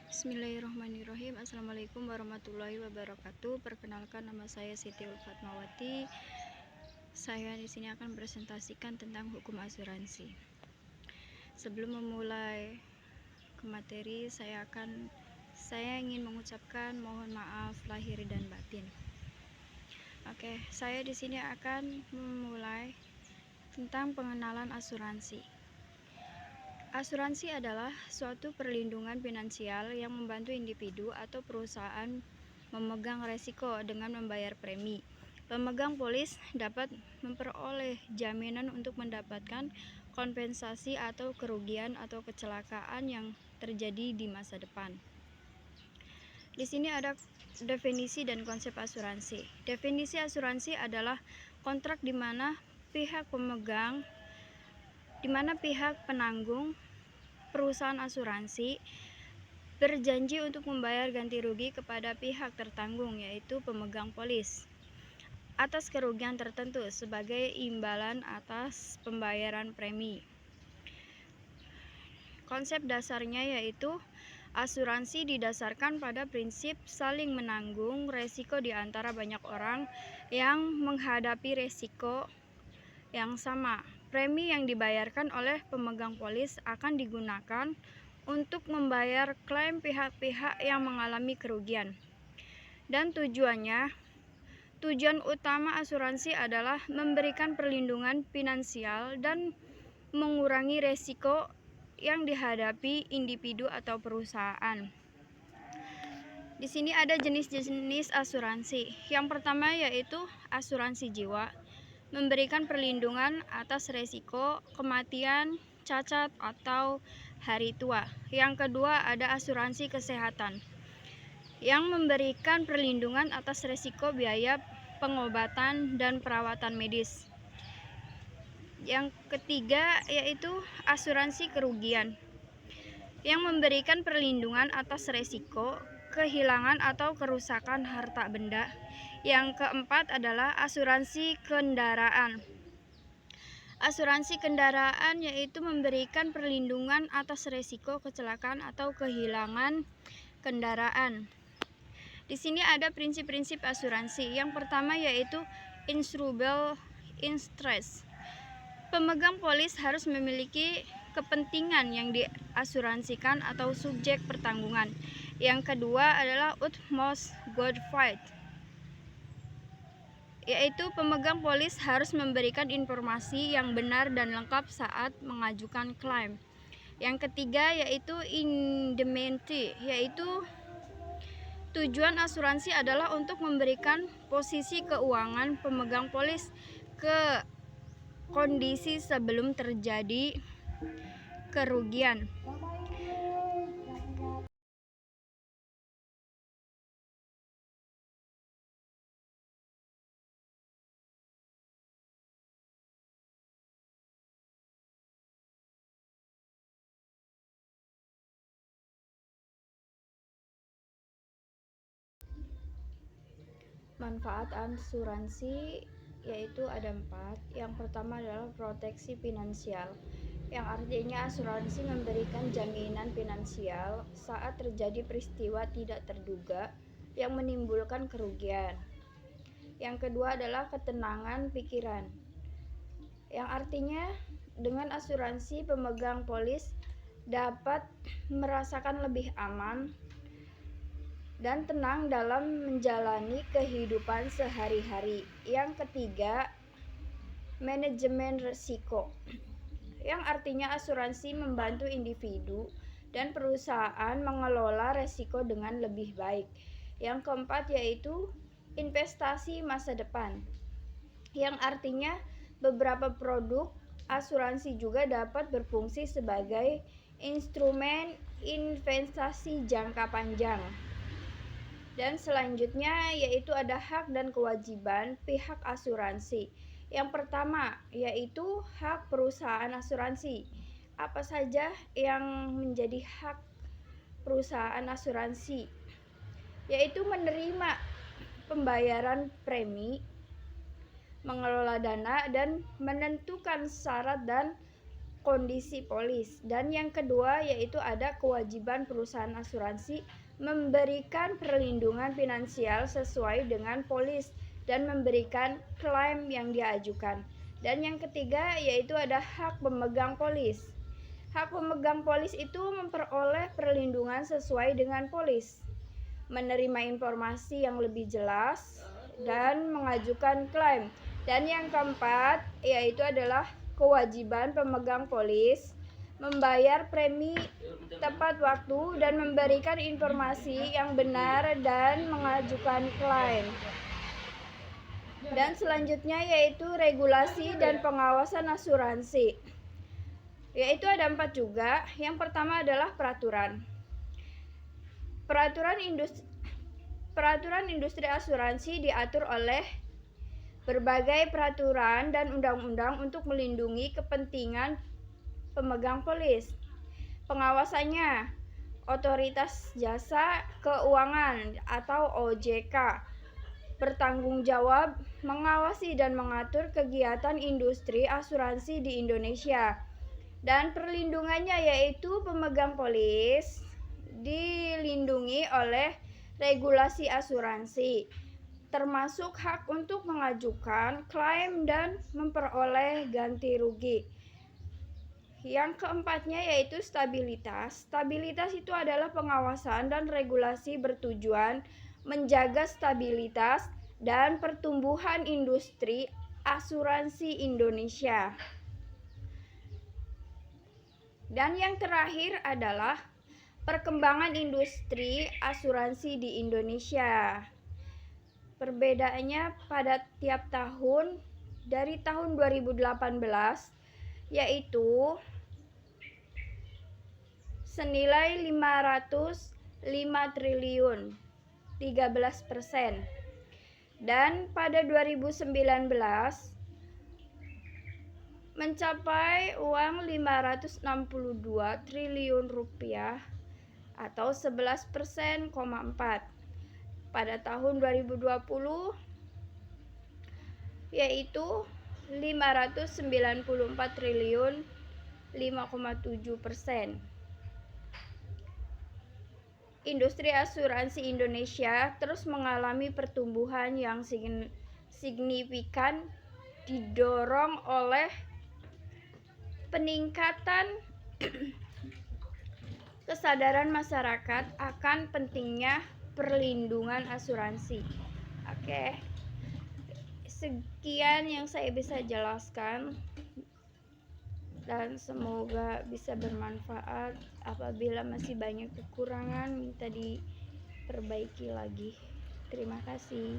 Bismillahirrahmanirrahim. Assalamualaikum warahmatullahi wabarakatuh. Perkenalkan, nama saya Siti Ulfatmawati. Saya di sini akan presentasikan tentang hukum asuransi. Sebelum memulai ke materi, saya ingin mengucapkan mohon maaf lahir dan batin. Oke, saya di sini akan memulai tentang pengenalan asuransi. Asuransi adalah suatu perlindungan finansial yang membantu individu atau perusahaan memegang resiko dengan membayar premi. Pemegang polis dapat memperoleh jaminan untuk mendapatkan kompensasi atau kerugian atau kecelakaan yang terjadi di masa depan. Di sini ada definisi dan konsep asuransi. Definisi asuransi adalah kontrak di mana pihak penanggung perusahaan asuransi berjanji untuk membayar ganti rugi kepada pihak tertanggung, yaitu pemegang polis, atas kerugian tertentu sebagai imbalan atas pembayaran premi. Konsep dasarnya yaitu asuransi didasarkan pada prinsip saling menanggung resiko di antara banyak orang yang menghadapi resiko yang sama. Premi yang dibayarkan oleh pemegang polis akan digunakan untuk membayar klaim pihak-pihak yang mengalami kerugian. Dan tujuan utama asuransi adalah memberikan perlindungan finansial dan mengurangi resiko yang dihadapi individu atau perusahaan. Di sini ada jenis-jenis asuransi. Yang pertama yaitu asuransi jiwa, memberikan perlindungan atas resiko kematian, cacat, atau hari tua. Yang kedua ada asuransi kesehatan, yang memberikan perlindungan atas resiko biaya pengobatan dan perawatan medis. Yang ketiga yaitu asuransi kerugian, yang memberikan perlindungan atas resiko kehilangan atau kerusakan harta benda. Yang keempat adalah asuransi kendaraan. Asuransi kendaraan yaitu memberikan perlindungan atas resiko kecelakaan atau kehilangan kendaraan. Di sini ada prinsip-prinsip asuransi. Yang pertama yaitu insurable interest. Pemegang polis harus memiliki kepentingan yang diasuransikan atau subjek pertanggungan. Yang kedua adalah utmost good faith, yaitu pemegang polis harus memberikan informasi yang benar dan lengkap saat mengajukan klaim. Yang ketiga yaitu indemnity, yaitu tujuan asuransi adalah untuk memberikan posisi keuangan pemegang polis ke kondisi sebelum terjadi kerugian. Manfaat asuransi yaitu ada 4. Yang pertama adalah proteksi finansial, yang artinya asuransi memberikan jaminan finansial saat terjadi peristiwa tidak terduga yang menimbulkan kerugian. Yang kedua adalah ketenangan pikiran, yang artinya dengan asuransi pemegang polis dapat merasakan lebih aman dan tenang dalam menjalani kehidupan sehari-hari. Yang ketiga, manajemen risiko, yang artinya asuransi membantu individu dan perusahaan mengelola risiko dengan lebih baik. Yang keempat yaitu investasi masa depan, yang artinya beberapa produk asuransi juga dapat berfungsi sebagai instrumen investasi jangka panjang. Dan selanjutnya yaitu ada hak dan kewajiban pihak asuransi. Yang pertama yaitu hak perusahaan asuransi. Apa saja yang menjadi hak perusahaan asuransi? Yaitu menerima pembayaran premi, mengelola dana, dan menentukan syarat dan kondisi polis. Dan yang kedua yaitu ada kewajiban perusahaan asuransi memberikan perlindungan finansial sesuai dengan polis dan memberikan klaim yang diajukan. Dan yang ketiga yaitu ada hak pemegang polis. Hak pemegang polis itu memperoleh perlindungan sesuai dengan polis, menerima informasi yang lebih jelas, dan mengajukan klaim. Dan yang keempat yaitu adalah kewajiban pemegang polis membayar premi tepat waktu dan memberikan informasi yang benar dan mengajukan klaim. Dan selanjutnya yaitu regulasi dan pengawasan asuransi, yaitu ada 4 juga. Yang pertama adalah peraturan. Peraturan industri asuransi diatur oleh berbagai peraturan dan undang-undang untuk melindungi kepentingan pemegang polis. Pengawasannya, Otoritas Jasa Keuangan atau OJK bertanggung jawab mengawasi dan mengatur kegiatan industri asuransi di Indonesia. Dan perlindungannya yaitu pemegang polis dilindungi oleh regulasi asuransi, termasuk hak untuk mengajukan klaim dan memperoleh ganti rugi. Yang keempatnya yaitu stabilitas. Stabilitas itu adalah pengawasan dan regulasi bertujuan menjaga stabilitas dan pertumbuhan industri asuransi Indonesia. Dan yang terakhir adalah perkembangan industri asuransi di Indonesia. Perbedaannya pada tiap tahun dari tahun 2018 yaitu senilai 505 triliun 13%. Dan pada 2019 mencapai uang 562 triliun rupiah atau 11,4%. Pada tahun 2020 yaitu 594 triliun 5,7%. Industri asuransi Indonesia terus mengalami pertumbuhan yang signifikan didorong oleh peningkatan kesadaran masyarakat akan pentingnya perlindungan asuransi. Oke. Sekian yang saya bisa jelaskan dan semoga bisa bermanfaat. Apabila masih banyak kekurangan minta diperbaiki lagi. Terima kasih.